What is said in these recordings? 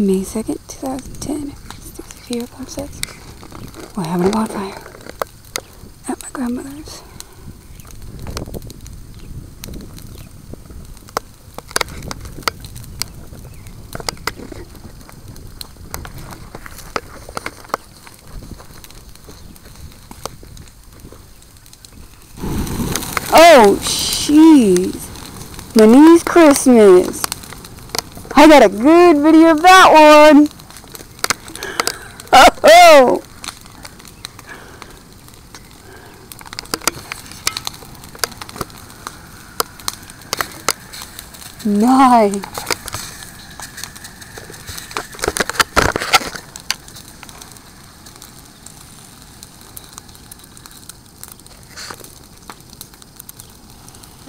May 2nd, 2010. Stacy Fear says, we're having a bonfire at my grandmother's. Oh, jeez. My niece's Christmas. I got a good video of that one. Oh! Nice.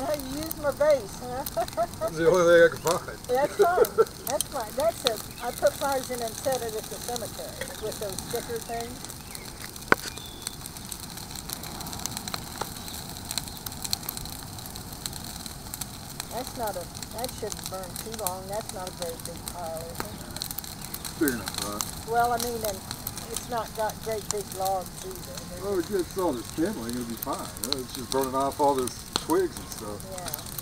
You used my base, huh? That's the only thing I could find. That's fine. That's fine. That's it. I put flowers in and set it at the cemetery with those sticker things. That's not a, that shouldn't burn too long. That's not a very big pile, is it? Big enough, huh? Well, I mean, and it's not got great big logs either. Oh, it gets all this kindling, it'll be fine. It's just burning off all those twigs and stuff. Yeah.